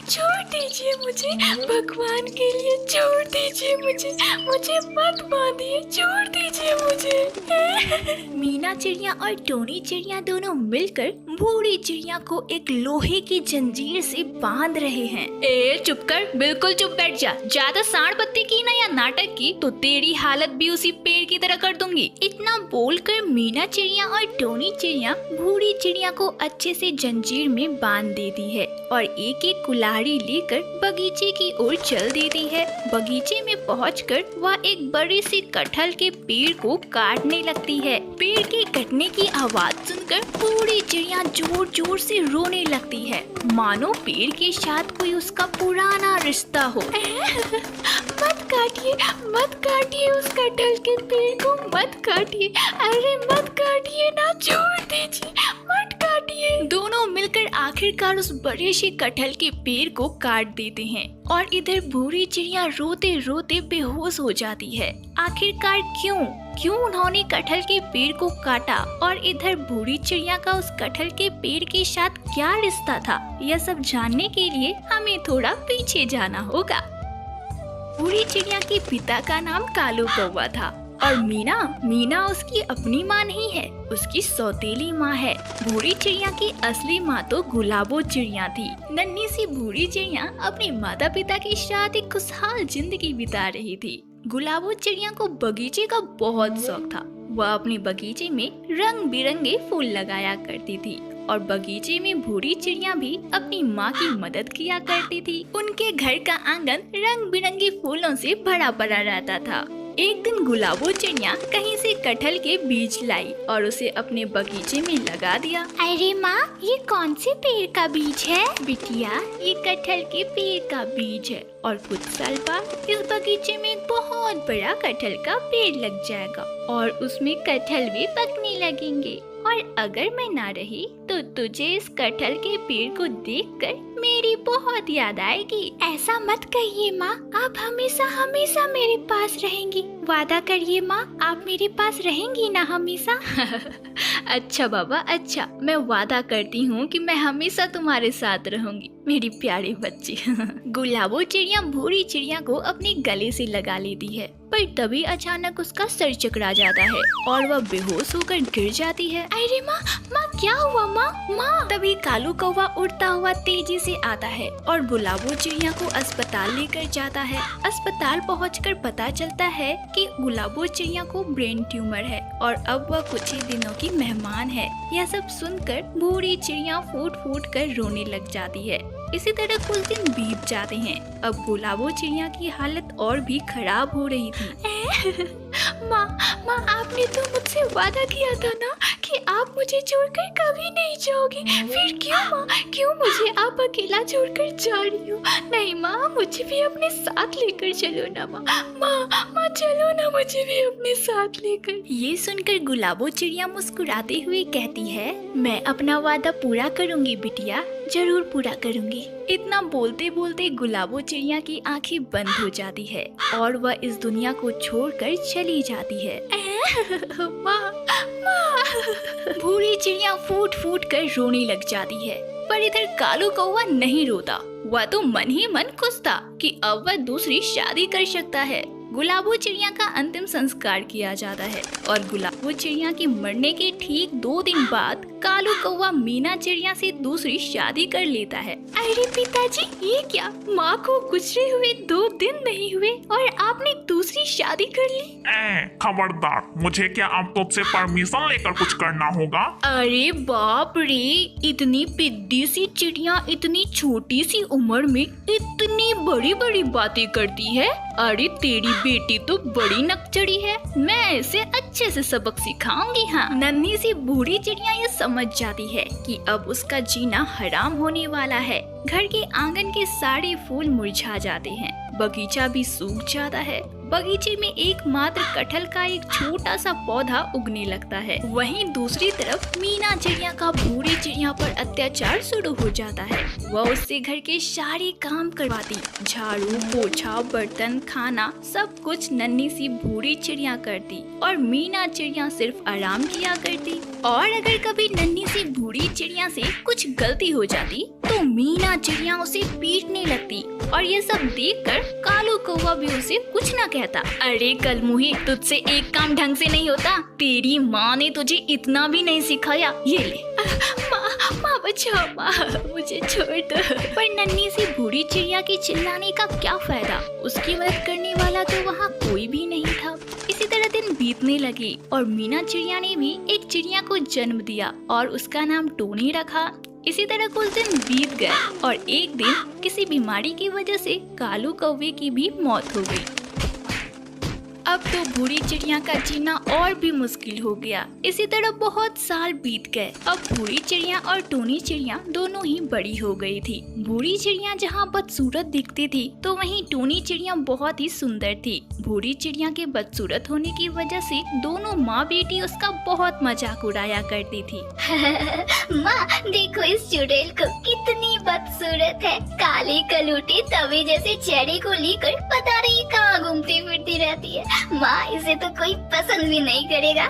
छोड़ दीजिए मुझे, भगवान के लिए छोड़ दीजिए मुझे मत बांधिए, छोड़ दीजिए मुझे। मीना चिड़िया और टोनी चिड़िया दोनों मिलकर बूढ़ी चिड़िया को एक लोहे की जंजीर से बांध रहे हैं। ए चुप कर, बिल्कुल चुप बैठ जा। ज्यादा सांड बत्ती की ना या नाटक की तो तेरी हालत भी उसी पेड़ की तरह कर दूंगी। इतना बोलकर मीना चिड़िया और टोनी चिड़िया बूढ़ी चिड़िया को अच्छे से जंजीर में बांध देती है और एक एक कुल्हाड़ी लेकर बगीचे की ओर चल देती है। बगीचे में पहुंचकर वह एक बड़े से कटहल के पेड़ को काटने लगती है। पेड़ के कटने की आवाज सुनकर बूढ़ी चिड़िया जोर जोर से रोने लगती है, मानो पेड़ के साथ कोई उसका पुराना रिश्ता हो। मत काटिए उस कटहल के पेड़ को, मत काटिए, अरे मत काटिए ना, छोड़ दीजिए, मत काटिए। दोनों मिलकर आखिरकार उस बड़े से कटहल के पेड़ को काट देते हैं और इधर बूढ़ी चिड़िया रोते रोते बेहोश हो जाती है। आखिरकार क्यों उन्होंने कटहल के पेड़ को काटा और इधर बूढ़ी चिड़िया का उस कटहल के पेड़ के साथ क्या रिश्ता था, यह सब जानने के लिए हमें थोड़ा पीछे जाना होगा। बूढ़ी चिड़िया के पिता का नाम कालू कौवा था और मीना उसकी अपनी माँ नहीं है, उसकी सौतेली माँ है। बूढ़ी चिड़िया की असली माँ तो गुलाबो चिड़िया थी। नन्ही सी बूढ़ी चिड़िया अपने माता पिता के साथ एक खुशहाल जिंदगी बिता रही थी। गुलाबो चिड़िया को बगीचे का बहुत शौक था। वह अपने बगीचे में रंग बिरंगे फूल लगाया करती थी और बगीचे में बूढ़ी चिड़िया भी अपनी माँ की मदद किया करती थी। उनके घर का आंगन रंग बिरंगे फूलों से भरा भरा रहता था। एक दिन गुलाबो चिड़िया कहीं से कटहल के बीज लाई और उसे अपने बगीचे में लगा दिया। अरे माँ, ये कौन से पेड़ का बीज है? बिटिया, ये कटहल के पेड़ का बीज है और कुछ साल बाद इस बगीचे में एक बहुत बड़ा कटहल का पेड़ लग जाएगा और उसमें कटहल भी पकने लगेंगे और अगर मैं ना रही तो तुझे इस कटहल के पेड़ को देखकर मेरी बहुत याद आएगी। ऐसा मत कहिए माँ, आप हमेशा हमेशा मेरे पास रहेंगी। वादा करिए माँ, आप मेरे पास रहेंगी ना हमेशा। अच्छा बाबा, अच्छा, मैं वादा करती हूँ कि मैं हमेशा तुम्हारे साथ रहूंगी मेरी प्यारी बच्ची। गुलाबो चिड़िया बूढ़ी चिड़िया को अपने गले से लगा लेती है, पर तभी अचानक उसका सर चकरा जाता है और वह बेहोश होकर गिर जाती है। अरे माँ, क्या हुआ माँ? तभी कालू कौवा उड़ता हुआ तेजी से आता है और गुलाबो चिड़िया को अस्पताल लेकर जाता है। अस्पताल पहुंचकर पता चलता है कि गुलाबो चिड़िया को ब्रेन ट्यूमर है और अब वह कुछ ही दिनों की मेहमान है। यह सब सुनकर बूढ़ी चिड़िया फूट फूट कर रोने लग जाती है। इसी तरह कुछ दिन बीत जाते हैं। अब गुलाबो चिड़िया की हालत और भी खराब हो रही थी। माँ, आपने तो मुझसे वादा किया था ना कि आप मुझे छोड़कर कभी नहीं जाओगी, फिर क्यों मुझे आप अकेला छोड़कर जा रही हो? नहीं माँ, मुझे भी अपने साथ लेकर चलो ना माँ, चलो ना, मुझे भी अपने साथ लेकर। ये सुनकर गुलाबो चिड़िया मुस्कुराते हुए कहती है, मैं अपना वादा पूरा करूँगी बिटिया, जरूर पूरा करूँगी। इतना बोलते बोलते गुलाबो चिड़िया की आंखें बंद हो जाती है और वह इस दुनिया को छोड़कर चली जाती है। माँ। बूढ़ी चिड़िया फूट फूट कर रोने लग जाती है, पर इधर कालू कौवा नहीं रोता। वह तो मन ही मन खुश था कि अब वह दूसरी शादी कर सकता है। गुलाबो चिड़िया का अंतिम संस्कार किया जाता है और गुलाबो चिड़िया के मरने के ठीक 2 दिन बाद कालू कौवा मीना चिड़िया से दूसरी शादी कर लेता है। अरे पिताजी, ये क्या? माँ को गुजरे हुए 2 दिन नहीं हुए और आपने दूसरी शादी कर ली? खबरदार, मुझे क्या अब तुझसे परमिशन लेकर कुछ करना होगा? अरे बाप रे, इतनी पिद्दी सी चिड़िया इतनी छोटी सी उम्र में इतनी बड़ी बड़ी बातें करती है। अरे तेरी बेटी तो बड़ी नकचड़ी है, मैं इसे अच्छे से सबक सिखाऊंगी। हाँ, नन्ही सी बूढ़ी चिड़िया ये समझ जाती है कि अब उसका जीना हराम होने वाला है। घर के आंगन के सारे फूल मुरझा जाते हैं, बगीचा भी सूख जाता है। बगीचे में एकमात्र कटहल का एक छोटा सा पौधा उगने लगता है। वहीं दूसरी तरफ मीना चिड़िया का बूढ़ी चिड़िया पर अत्याचार शुरू हो जाता है। वह उससे घर के सारे काम करवाती, झाड़ू पोछा बर्तन खाना सब कुछ नन्ही सी बूढ़ी चिड़िया करती और मीना चिड़िया सिर्फ आराम किया करती। और अगर कभी नन्ही सी बूढ़ी चिड़िया से कुछ गलती हो जाती तो तो मीना चिड़िया उसे पीटने लगती और ये सब देखकर कालू कौवा भी उसे कुछ ना कहता। अरे कलमुही, तुझसे एक काम ढंग से नहीं होता? तेरी माँ ने तुझे इतना भी नहीं सिखाया? ये ले। माँ बचाओ, माँ मुझे छोड़ दो। पर नन्ही सी बूढ़ी चिड़िया के चिल्लाने का क्या फायदा? उसकी मदद करने वाला तो वहाँ कोई भी नहीं था। इसी तरह दिन बीतने लगे और मीना चिड़िया ने भी एक चिड़िया को जन्म दिया और उसका नाम टोनी रखा। इसी तरह कुछ दिन बीत गए और एक दिन किसी बीमारी की वजह से कालू कौवे की भी मौत हो गई। अब तो बूढ़ी चिड़िया का जीना और भी मुश्किल हो गया। इसी तरह बहुत साल बीत गए। अब बूढ़ी चिड़िया और टोनी चिड़िया दोनों ही बड़ी हो गई थी। बूढ़ी चिड़िया जहाँ बदसूरत दिखती थी तो वहीं टोनी चिड़िया बहुत ही सुंदर थी। बूढ़ी चिड़िया के बदसूरत होने की वजह से दोनों माँ बेटी उसका बहुत मजाक उड़ाया करती थी। माँ देखो इस चुड़ैल को, कितनी बदसूरत है। काले कलूटे तवे जैसे चेहरे को लेकर पता नहीं कहाँ घूमती फिरती रहती है। माँ इसे तो कोई पसंद भी नहीं करेगा।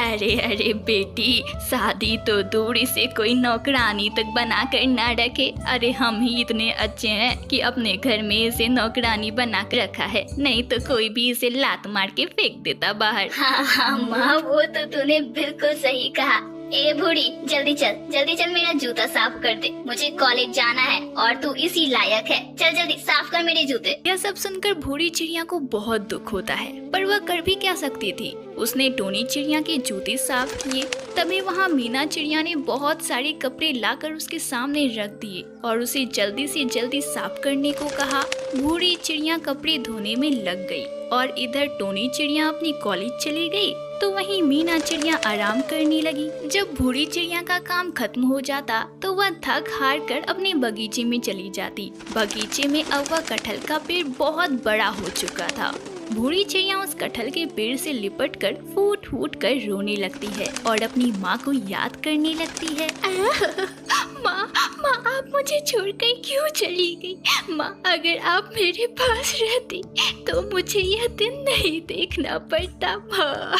अरे अरे बेटी, शादी तो दूर से कोई नौकरानी तक बना कर ना रखे। अरे हम ही इतने अच्छे हैं कि अपने घर में इसे नौकरानी बना कर रखा है, नहीं तो कोई भी इसे लात मार के फेंक देता बाहर। हाँ माँ, वो तो तूने बिल्कुल सही कहा। ए बूढ़ी, जल्दी चल मेरा जूता साफ कर दे। मुझे कॉलेज जाना है और तू इसी लायक है। चल जल्दी साफ कर मेरे जूते। यह सब सुनकर बूढ़ी चिड़िया को बहुत दुख होता है, पर वह कर भी क्या सकती थी। उसने टोनी चिड़िया के जूते साफ किए। तभी वहाँ मीना चिड़िया ने बहुत सारे कपड़े लाकर उसके सामने रख दिए और उसे जल्दी से जल्दी साफ करने को कहा। बूढ़ी चिड़िया कपड़े धोने में लग गई और इधर टोनी चिड़िया अपनी कॉलेज चली गई तो वहीं मीना चिड़िया आराम करने लगी। जब बूढ़ी चिड़िया का काम खत्म हो जाता तो वह थक हार कर अपने बगीचे में चली जाती। बगीचे में अब वह कटहल का पेड़ बहुत बड़ा हो चुका था। बूढ़ी चिड़िया उस कटहल के पेड़ से लिपटकर फूट फूट कर रोने लगती है और अपनी माँ को याद करने लगती है। माँ आप मुझे छोड़कर क्यों चली गई? माँ अगर आप मेरे पास रहती तो मुझे यह दिन नहीं देखना पड़ता। माँ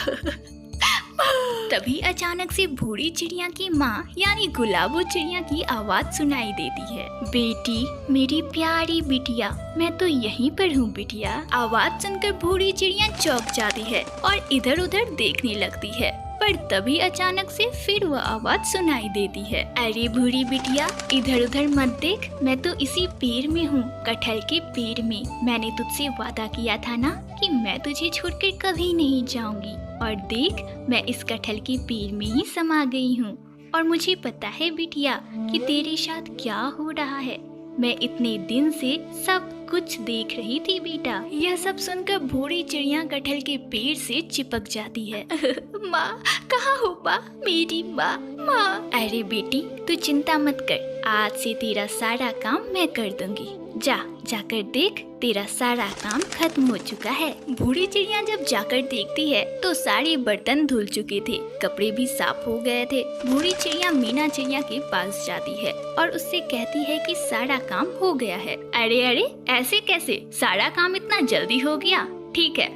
तभी अचानक से बूढ़ी चिड़िया की माँ यानी गुलाबो चिड़िया की आवाज सुनाई देती है। बेटी, मेरी प्यारी बिटिया, मैं तो यहीं पर हूँ बिटिया। आवाज सुनकर बूढ़ी चिड़िया चौंक जाती है और इधर उधर देखने लगती है, पर तभी अचानक से फिर वह आवाज सुनाई देती है। अरे बूढ़ी बिटिया, इधर उधर मत देख, मैं तो इसी पेड़ में हूँ, कटहल के पेड़ में। मैंने तुझसे वादा किया था ना कि मैं तुझे छोड़कर कभी नहीं जाऊंगी, और देख मैं इस कटहल के पेड़ में ही समा गई हूँ। और मुझे पता है बिटिया कि तेरे साथ क्या हो रहा है। मैं इतने दिन से सब कुछ देख रही थी बेटा। यह सब सुनकर बूढ़ी चिड़िया कटहल के पेड़ से चिपक जाती है। माँ कहाँ हो माँ, मेरी माँ। अरे बेटी तू चिंता मत कर, आज से तेरा सारा काम मैं कर दूंगी। जाकर देख, तेरा सारा काम खत्म हो चुका है। बूढ़ी चिड़िया जब जाकर देखती है तो सारे बर्तन धुल चुके थे, कपड़े भी साफ हो गए थे। बूढ़ी चिड़िया मीना चिड़िया के पास जाती है और उससे कहती है कि सारा काम हो गया है। अरे ऐसे कैसे, सारा काम इतना जल्दी हो गया? ठीक है,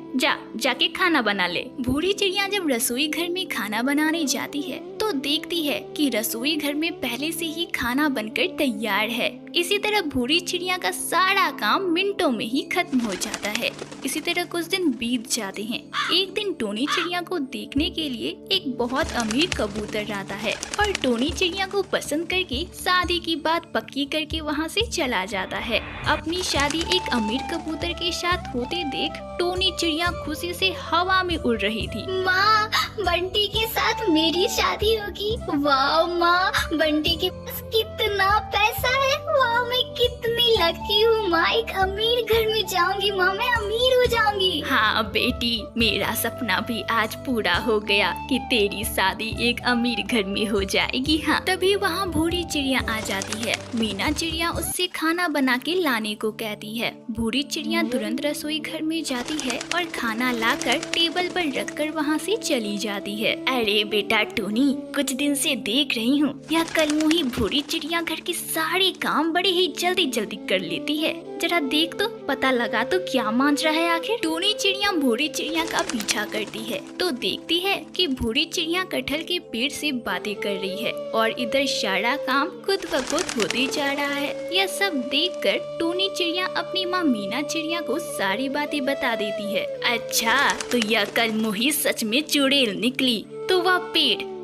जाके खाना बना ले। बूढ़ी चिड़िया जब रसोई घर में खाना बनाने जाती है तो देखती है कि रसोई घर में पहले से ही खाना बनकर तैयार है। इसी तरह बूढ़ी चिड़िया का सारा काम मिनटों में ही खत्म हो जाता है। इसी तरह कुछ दिन बीत जाते हैं। एक दिन टोनी चिड़िया को देखने के लिए एक बहुत अमीर कबूतर आता है और टोनी चिड़िया को पसंद करके शादी की बात पक्की करके वहाँ से चला जाता है। अपनी शादी एक अमीर कबूतर के साथ होते देख टोनी चिड़िया खुशी से हवा में उड़ रही थी। माँ बंटी के साथ मेरी शादी होगी। वाह माँ, बंटी के पास कितना पैसा है। वाह मैं कितनी लकी हूँ माँ, एक अमीर घर में जाऊंगी माँ, मैं अमीर हो जाऊंगी। हाँ बेटी, मेरा सपना भी आज पूरा हो गया कि तेरी शादी एक अमीर घर में हो जाएगी। हाँ तभी वहाँ बूढ़ी चिड़िया आ जाती है। मीना चिड़िया उससे खाना बना के लाने को कहती है। बूढ़ी चिड़िया तुरंत रसोई घर में जाती है और खाना लाकर टेबल पर रखकर वहाँ से चली जाती है। अरे बेटा टोनी, कुछ दिन से देख रही हूँ यह कलमुही बूढ़ी चिड़िया घर के सारे काम बड़े ही जल्दी जल्दी कर लेती है। जरा देख तो, पता लगा तो क्या मांझ रहा है आखिर। टूनी चिड़िया भूरी चिड़िया का पीछा करती है तो देखती है कि भूरी चिड़िया कटहल के पेड़ से बातें कर रही है और इधर सारा काम खुद ब खुद होते जा रहा है। यह सब देखकर टूनी चिड़िया अपनी माँ मीना चिड़िया को सारी बातें बता देती है। अच्छा, तो यह कल मुही सच में चुड़ैल निकली, तो वह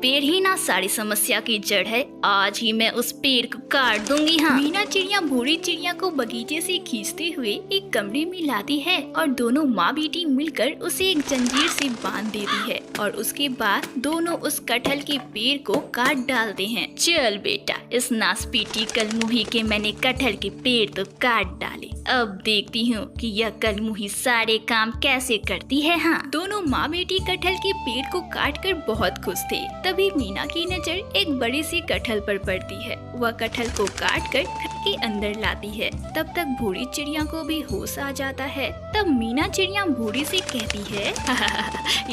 पेड़ ही ना सारी समस्या की जड़ है। आज ही मैं उस पेड़ को काट दूंगी। हाँ, मीना चिड़िया भूरी चिड़िया को बगीचे से खींचते हुए एक कमरे में लाती है और दोनों माँ बेटी मिलकर उसे एक जंजीर से बांध देती है और उसके बाद दोनों उस कटहल के पेड़ को काट डालते हैं। चल बेटा, इस नासपीटी कलमुही के मैंने कटहल के पेड़ तो काट डाले, अब देखती हूँ कि यह कलमुही सारे काम कैसे करती है। हाँ, दोनों माँ बेटी कटहल के पेड़ को काट कर बहुत खुश थे। तभी मीना की नजर एक बड़े से कटहल पर पड़ती है। वह कटहल को काट कर घर के अंदर लाती है। तब तक भूरी चिड़िया को भी होश आ जाता है। तब मीना चिड़िया भूरी से कहती है,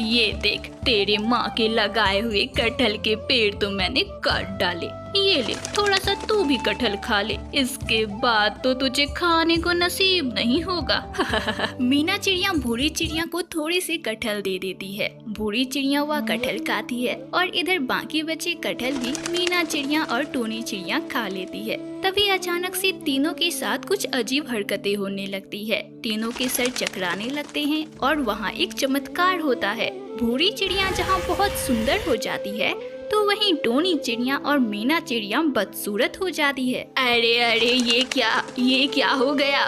ये देख, तेरे माँ के लगाए हुए कटहल के पेड़ तो मैंने काट डाले। ये ले, थोड़ा सा तू भी कटहल खा ले, इसके बाद तो तुझे खाने को नसीब नहीं होगा। मीना चिड़िया भूरी चिड़िया को थोड़े से कटहल दे देती है। भूरी चिड़िया वह कटहल खाती है और इधर बाकी बचे कटहल भी मीना चिड़िया और टूनी चिड़िया खा लेती है। तभी अचानक से तीनों के साथ कुछ अजीब हरकतें होने लगती है। तीनों के सर चकराने लगते हैं और वहाँ एक चमत्कार होता है। भूरी चिड़िया जहाँ बहुत सुंदर हो जाती है तो वहीं टोनी चिड़िया और मीना चिड़िया बदसूरत हो जाती है। अरे अरे, ये क्या हो गया?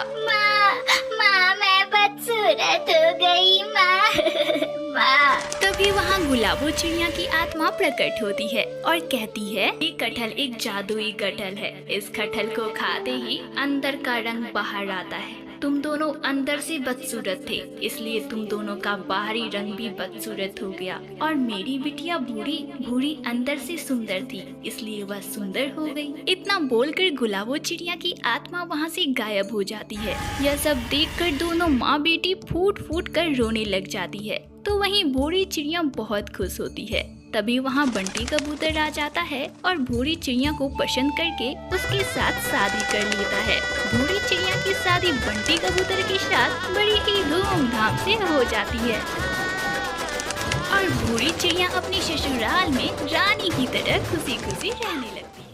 माँ मैं बदसूरत हो गई माँ। तभी वहाँ गुलाबो चिड़िया की आत्मा प्रकट होती है और कहती है, ये कटहल एक जादुई कटहल है। इस कटहल को खाते ही अंदर का रंग बाहर आता है। तुम दोनों अंदर से बदसूरत थे, इसलिए तुम दोनों का बाहरी रंग भी बदसूरत हो गया। और मेरी बिटिया भूरी अंदर से सुंदर थी, इसलिए वह सुंदर हो गई। इतना बोलकर गुलाबो चिड़िया की आत्मा वहाँ से गायब हो जाती है। यह सब देखकर दोनों माँ बेटी फूट फूट कर रोने लग जाती है। तो वहीं भूरी चिड़िया बहुत खुश होती है। तभी वहाँ बंटी कबूतर आ जाता है और भूरी चिड़िया को पसंद करके उसके साथ शादी कर लेता है। भूरी चिड़िया की शादी बंटी कबूतर के साथ बड़ी ही धूमधाम से हो जाती है और भूरी चिड़िया अपनी ससुराल में रानी की तरह खुशी खुशी रहने लगती है।